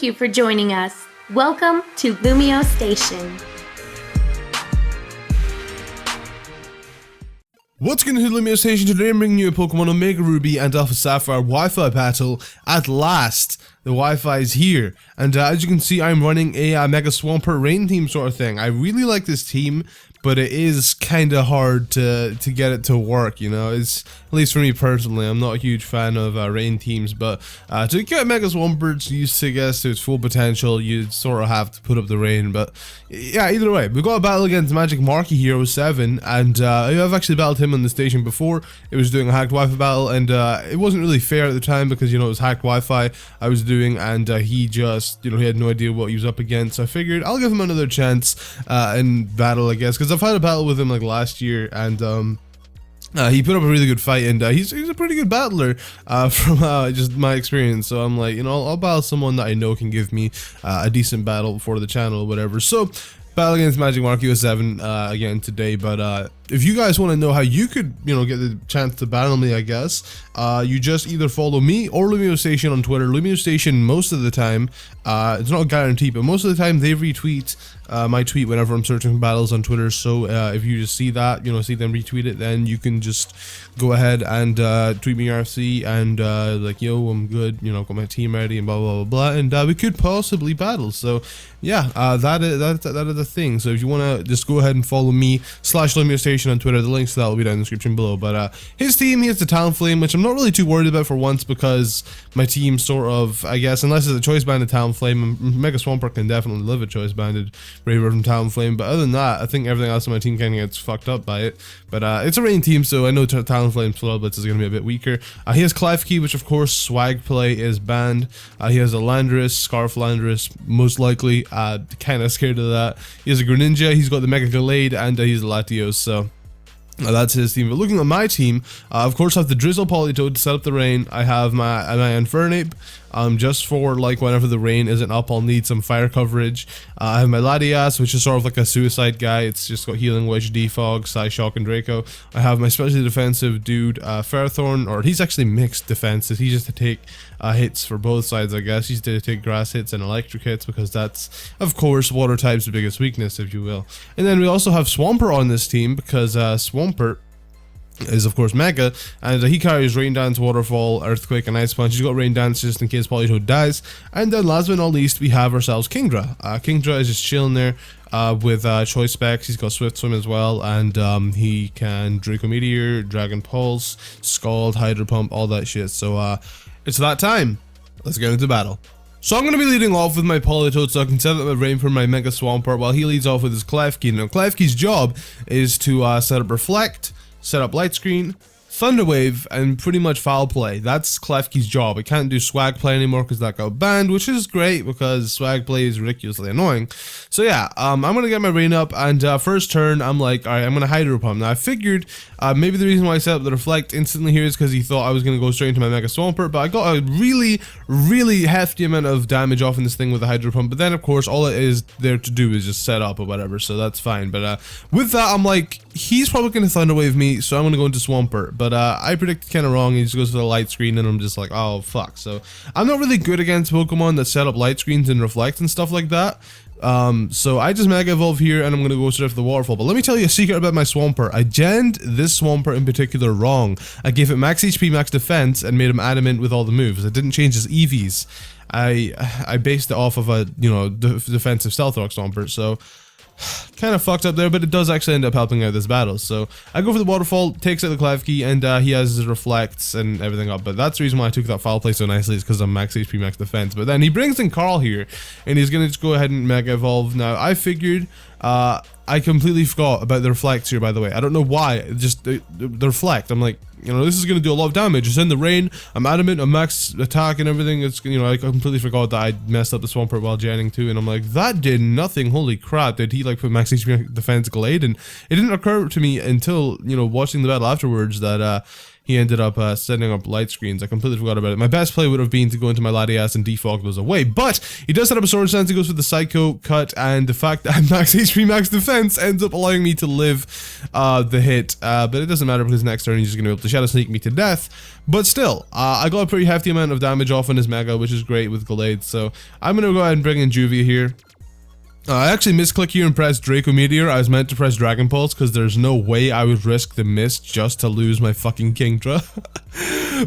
Thank you for joining us. Welcome to LumioseStation. What's going on, HoodlumScrafty? Today I'm bringing you a Pokemon Omega Ruby and Alpha Sapphire Wi-Fi battle. At last, the Wi-Fi is here, and as you can see, I'm running a Mega Swampert rain team sort of thing. I really like this team, but it is kind of hard to get it to work, you know. It's, at least for me personally, I'm not a huge fan of rain teams, but to get Mega Swamperts used to, I guess, to its full potential, you sort of have to put up the rain. But yeah, either way, we've got a battle against Magic Marky Hero 7, and I've actually battled him on the station before. It was doing a hacked Wi-Fi battle, and it wasn't really fair at the time because, you know, it was hacked Wi-Fi I was doing, and he just, you know, he had no idea what he was up against. So I figured I'll give him another chance in battle, I guess, because I've had a battle with him like last year, and he put up a really good fight, and he's a pretty good battler from just my experience. So I'm like, you know, I'll battle someone that I know can give me a decent battle for the channel or whatever. So battle against Magic Marky 7 again today. But if you guys want to know how you could, you know, get the chance to battle me, I guess you just either follow me or LumioseStation on Twitter. LumioseStation, most of the time, it's not a guarantee, but most of the time they retweet my tweet whenever I'm searching for battles on Twitter. So if you just see that, you know, see them retweet it, then you can just go ahead and tweet me RFC and like, yo, I'm good, you know, got my team ready and blah blah blah blah, and we could possibly battle. So yeah, that is the thing. So if you want to just go ahead and follow me /LumioseStation on Twitter, the links to that will be down in the description below. But his team, he has the Talonflame, which I'm not really too worried about for once, because my team sort of, I guess, unless it's a choice banded Talonflame, Mega Swampert can definitely live a choice banded Raver from Talonflame. But other than that, I think everything else in my team kind of gets fucked up by it. But it's a rain team, so I know Talonflame's Flood Blitz is going to be a bit weaker. He has Klefki, which of course Swag Play is banned. He has a Landorus, Scarf Landorus, most likely. Kind of scared of that. He has a Greninja, he's got the Mega Gallade, and he's a Latios, so that's his team. But looking at my team, of course I have the Drizzle Politoed to set up the rain. I have my Infernape, just for like whenever the rain isn't up, I'll need some fire coverage. I have my Latias, which is sort of like a suicide guy. It's just got Healing Wedge, Defog, Psyshock, and Draco. I have my specially defensive dude, Ferrothorn, or he's actually mixed defenses. He's just to take hits for both sides, I guess. He's to take grass hits and electric hits, because that's, of course, water type's biggest weakness, if you will. And then we also have Swampert on this team, because Swampert is of course Mega, and he carries Rain Dance, Waterfall, Earthquake, and Ice Punch. He's got Rain Dance just in case Politoed dies. And then last but not least, we have ourselves Kingdra. Kingdra is just chilling there with choice specs. He's got Swift Swim as well, and he can Draco Meteor, Dragon Pulse, Scald, Hydro Pump, all that shit. So it's that time. Let's get into battle. So I'm going to be leading off with my Politoed, so I can set up my rain for my Mega Swampert, while he leads off with his Klefki. Now Klefki's job is to set up Reflect, set up Light Screen, Thunder Wave, and pretty much Foul Play. That's Klefki's job. I can't do Swag Play anymore because that got banned, which is great because Swag Play is ridiculously annoying. So yeah, I'm going to get my rain up, and first turn, I'm like, alright, I'm going to Hydro Pump. Now I figured maybe the reason why I set up the Reflect instantly here is because he thought I was going to go straight into my Mega Swampert, but I got a really hefty amount of damage off in this thing with the Hydro Pump. But then of course all it is there to do is just set up or whatever, so that's fine. But with that, I'm like, he's probably going to Thunder Wave me, so I'm going to go into Swampert. But I predicted kind of wrong. He just goes for the Light Screen, and I'm just like, oh fuck. So I'm not really good against Pokemon that set up Light Screens and Reflect and stuff like that. So I just Mega Evolve here, and I'm gonna go straight for the Waterfall. But let me tell you a secret about my Swampert. I genned this Swampert in particular wrong. I gave it max HP, max defense, and made him adamant with all the moves. I didn't change his EVs. I based it off of a, you know, defensive Stealth Rock Swampert. So kind of fucked up there, but it does actually end up helping out this battle. So I go for the Waterfall, takes out the Klefki, and he has his Reflects and everything up. But that's the reason why I took that Foul Play so nicely, is because I'm max HP, max defense. But then he brings in Carl here, and he's gonna just go ahead and Mega Evolve. Now I figured I completely forgot about the Reflects here, by the way. I don't know why. Just the Reflect. I'm like, you know, this is going to do a lot of damage. It's in the rain. I'm adamant. I'm max attack and everything. It's, you know, I completely forgot that I messed up the Swampert while genning too. And I'm like, that did nothing. Holy crap. Did he like put max HP defense Glade? And it didn't occur to me until, you know, watching the battle afterwards that he ended up setting up light screens. I completely forgot about it. My best play would have been to go into my Latias and defog those away, but he does set up a sword stance. He goes for the Psycho cut, and the fact that I'm max HP, max defense ends up allowing me to live the hit, but it doesn't matter because next turn he's just going to be able to Shadow Sneak me to death. But still, I got a pretty hefty amount of damage off on his Mega, which is great with Gallade, so I'm going to go ahead and bring in Juvia here. I actually misclicked here and pressed Draco Meteor. I was meant to press Dragon Pulse because there's no way I would risk the miss just to lose my fucking Kingdra.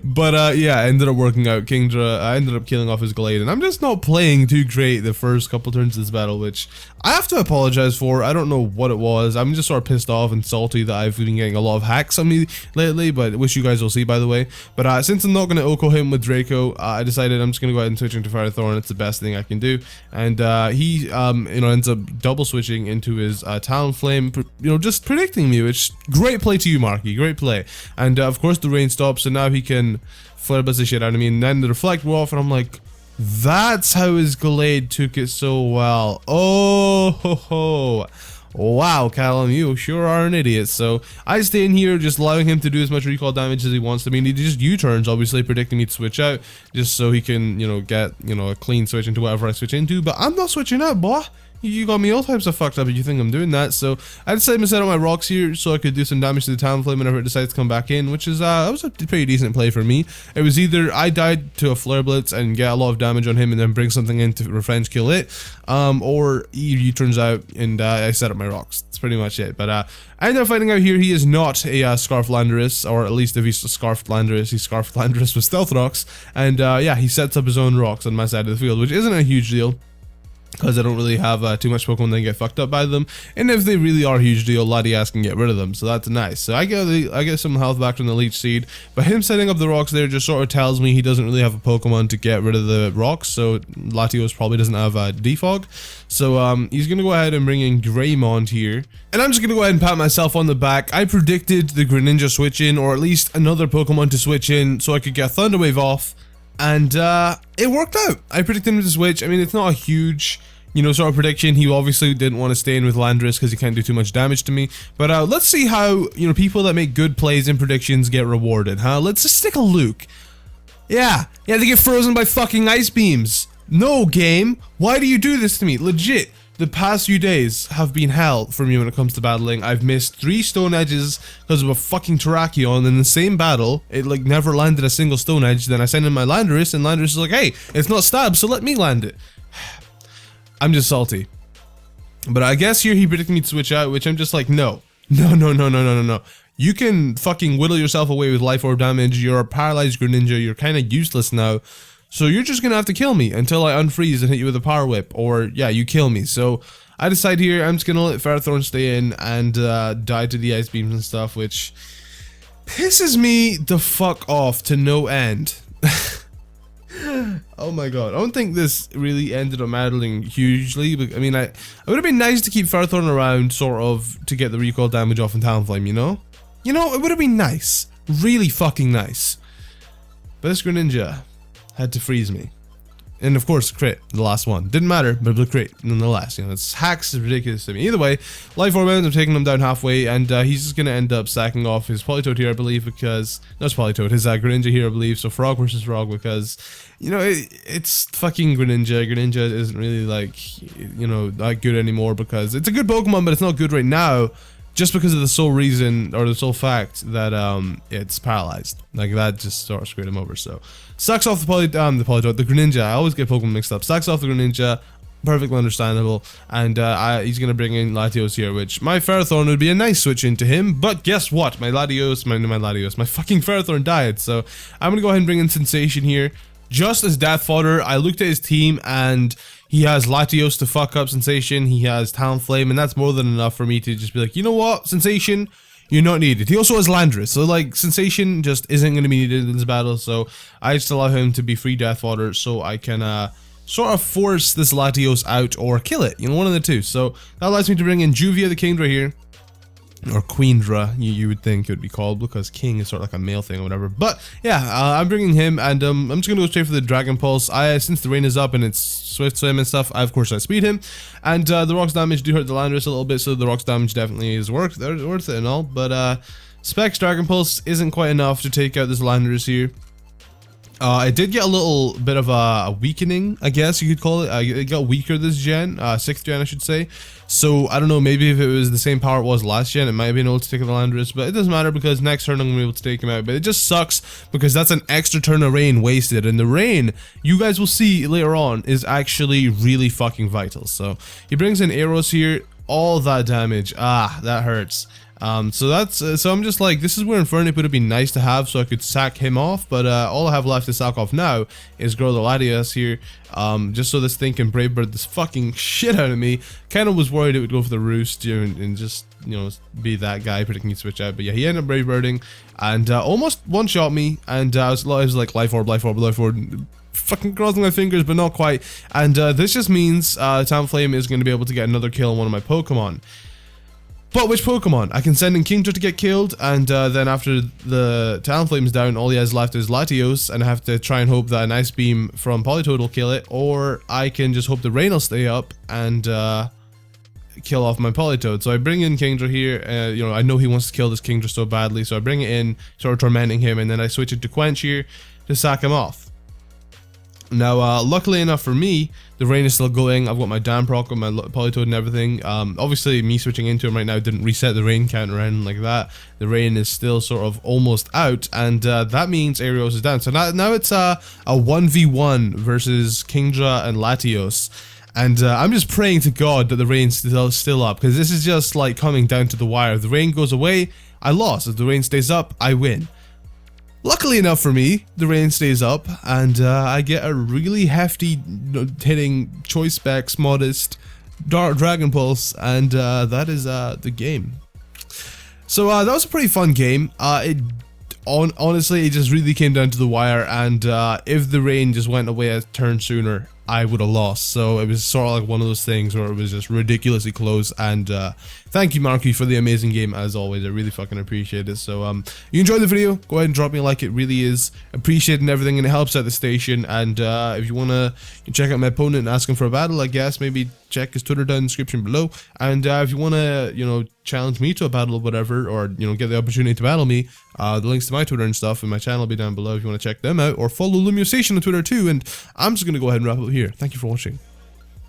But yeah, ended up working out. Kingdra, I ended up killing off his Gallade, and I'm just not playing too great the first couple turns of this battle, which I have to apologize for. I don't know what it was. I'm just sort of pissed off and salty that I've been getting a lot of hacks on me lately, but which you guys will see, by the way. But since I'm not going to Oko him with Draco, I decided I'm just going to go ahead and switch into Fire Thorn. It's the best thing I can do. And he, ends up double switching into his Talonflame, just predicting me, which great play to you, Marky, great play. And of course the rain stops, so now he can flare buzz the shit out of me, and then the reflect wore off, and I'm like, that's how his Gallade took it so well. Oh ho ho. Wow, Callum, you sure are an idiot. So I stay in here, just allowing him to do as much recall damage as he wants. I mean, he just U-turns, obviously, predicting me to switch out, just so he can, get, a clean switch into whatever I switch into. But I'm not switching out, boy. You got me all types of fucked up if you think I'm doing that. So I decided to set up my rocks here so I could do some damage to the Talonflame whenever it decides to come back in, which is that was a pretty decent play for me. It was either I died to a Flare Blitz and get a lot of damage on him and then bring something in to revenge kill it, or he turns out and I set up my rocks. That's pretty much it. But I ended up finding out here he is not a Scarf Landorus, or at least if he's a Scarf Landorus, he's Scarf Landorus with Stealth Rocks. And yeah, he sets up his own rocks on my side of the field, which isn't a huge deal, because I don't really have too much Pokemon that get fucked up by them, and if they really are a huge deal, Latias can get rid of them, so that's nice. So I get some health back from the Leech Seed, but him setting up the rocks there just sort of tells me he doesn't really have a Pokemon to get rid of the rocks, so Latios probably doesn't have Defog. So he's gonna go ahead and bring in Greymon here, and I'm just gonna go ahead and pat myself on the back. I predicted the Greninja switch in, or at least another Pokemon to switch in, so I could get Thunder Wave off. And it worked out. I predicted him to switch. I mean, it's not a huge, sort of prediction. He obviously didn't want to stay in with Landorus because he can't do too much damage to me. But let's see how, people that make good plays in predictions get rewarded, huh? Let's just stick a Luke. Yeah, they get frozen by fucking ice beams. No, game. Why do you do this to me? Legit. The past few days have been hell for me when it comes to battling. I've missed 3 Stone Edges because of a fucking Terrakion in the same battle. It never landed a single Stone Edge. Then I send in my Landorus, and Landorus is like, hey, it's not stabbed, so let me land it. I'm just salty. But I guess here he predicted me to switch out, which I'm just like, no. You can fucking whittle yourself away with Life Orb damage. You're a paralyzed Greninja. You're kind of useless now. So you're just gonna have to kill me until I unfreeze and hit you with a Power Whip, or yeah, you kill me. So I decide here I'm just gonna let Ferrothorn stay in and die to the ice beams and stuff, which pisses me the fuck off to no end. Oh my god, I don't think this really ended up mattering hugely, but I mean, it would have been nice to keep Ferrothorn around, sort of, to get the recoil damage off in Talonflame, it would have been nice, really fucking nice. But this Greninja had to freeze me. And of course, crit, the last one. Didn't matter, but it was a crit nonetheless. It's hacks is ridiculous to me. Either way, Life Orb ends up taking him down halfway, and he's just going to end up sacking off his Politoed here, I believe, because... No, it's Politoed, his Greninja here, I believe, so Frog versus Frog, because, it's fucking Greninja. Greninja isn't really, that good anymore, because it's a good Pokemon, but it's not good right now, just because of the sole reason, or the sole fact that it's paralyzed. That just sort of screwed him over, so... Sucks off the Politoed, the Greninja. I always get Pokemon mixed up. Sucks off the Greninja, perfectly understandable. And he's going to bring in Latios here, which my Ferrothorn would be a nice switch into him. But guess what? My fucking Ferrothorn died. So I'm going to go ahead and bring in Sensation here. Just as death fodder, I looked at his team and he has Latios to fuck up Sensation. He has Talonflame, and that's more than enough for me to just be like, you know what, Sensation? You're not needed. He also has Landorus, so Sensation just isn't going to be needed in this battle, so I just allow him to be free death fodder so I can sort of force this Latios out or kill it, one of the two. So that allows me to bring in Juvia the Kingdra here, or Queendra, you would think it would be called, because King is sort of like a male thing or whatever. But yeah, I'm bringing him, and I'm just going to go straight for the Dragon Pulse. Since the rain is up and it's Swift Swim and stuff, of course I speed him, and the rocks damage do hurt the Landorus a little bit, so the rocks damage definitely is worth it and all. But Specs Dragon Pulse isn't quite enough to take out this Landorus here. It did get a little bit of a weakening, I guess you could call it. It got weaker this gen, 6th gen I should say. So I don't know, maybe if it was the same power it was last gen, it might have been able to take out the Landorus, but it doesn't matter because next turn I'm going to be able to take him out. But it just sucks because that's an extra turn of rain wasted, and the rain, you guys will see later on, is actually really fucking vital. So he brings in arrows here, all that damage, that hurts. So I'm just like, this is where Infernape would have been nice to have so I could sack him off, but all I have left to sack off now is grow the Latias here, just so this thing can Brave Bird this fucking shit out of me. Kind of was worried it would go for the Roost and just, you know, be that guy predicting he'd switch out, but yeah, he ended up Brave Birding and almost one-shot me, and I was like Life Orb, fucking crossing my fingers, but not quite, and this just means Talonflame is going to be able to get another kill on one of my Pokemon. But which Pokemon? I can send in Kingdra to get killed, and then after the Talonflame's down, all he has left is Latios, and I have to try and hope that an Ice Beam from Politoed will kill it, or I can just hope the rain will stay up and kill off my Politoed. So I bring in Kingdra here, you know, I know he wants to kill this Kingdra so badly, so I bring it in, sort of tormenting him, and then I switch it to Quench here to sack him off. Now, luckily enough for me, the rain is still going. I've got my Dam proc on my Politoed and everything. Obviously, me switching into him right now didn't reset the rain count or anything like that. The rain is still sort of almost out, and that means Arios is down. So now it's a 1v1 versus Kingdra and Latios. And I'm just praying to God that the rain's still up, because this is just like coming down to the wire. If the rain goes away, I lost. If the rain stays up, I win. Luckily enough for me, the rain stays up, and I get a really hefty hitting Choice Specs, Modest, Dark Dragon Pulse, and that is the game. So that was a pretty fun game. Honestly, it just really came down to the wire, and if the rain just went away a turn sooner, I would have lost. So it was sort of like one of those things where it was just ridiculously close, and thank you, Marky, for the amazing game as always. I really fucking appreciate it. So you enjoyed the video, go ahead and drop me a like. It really is appreciated and everything, and it helps out the station. And if you want to check out my opponent and ask him for a battle, I guess maybe check his Twitter down in the description below. And if you want to, you know, challenge me to a battle or whatever, or, you know, get the opportunity to battle me, the links to my Twitter and stuff and my channel will be down below if you want to check them out, or follow LumioseStation on Twitter too. And I'm just going to go ahead and wrap up here. Thank you for watching.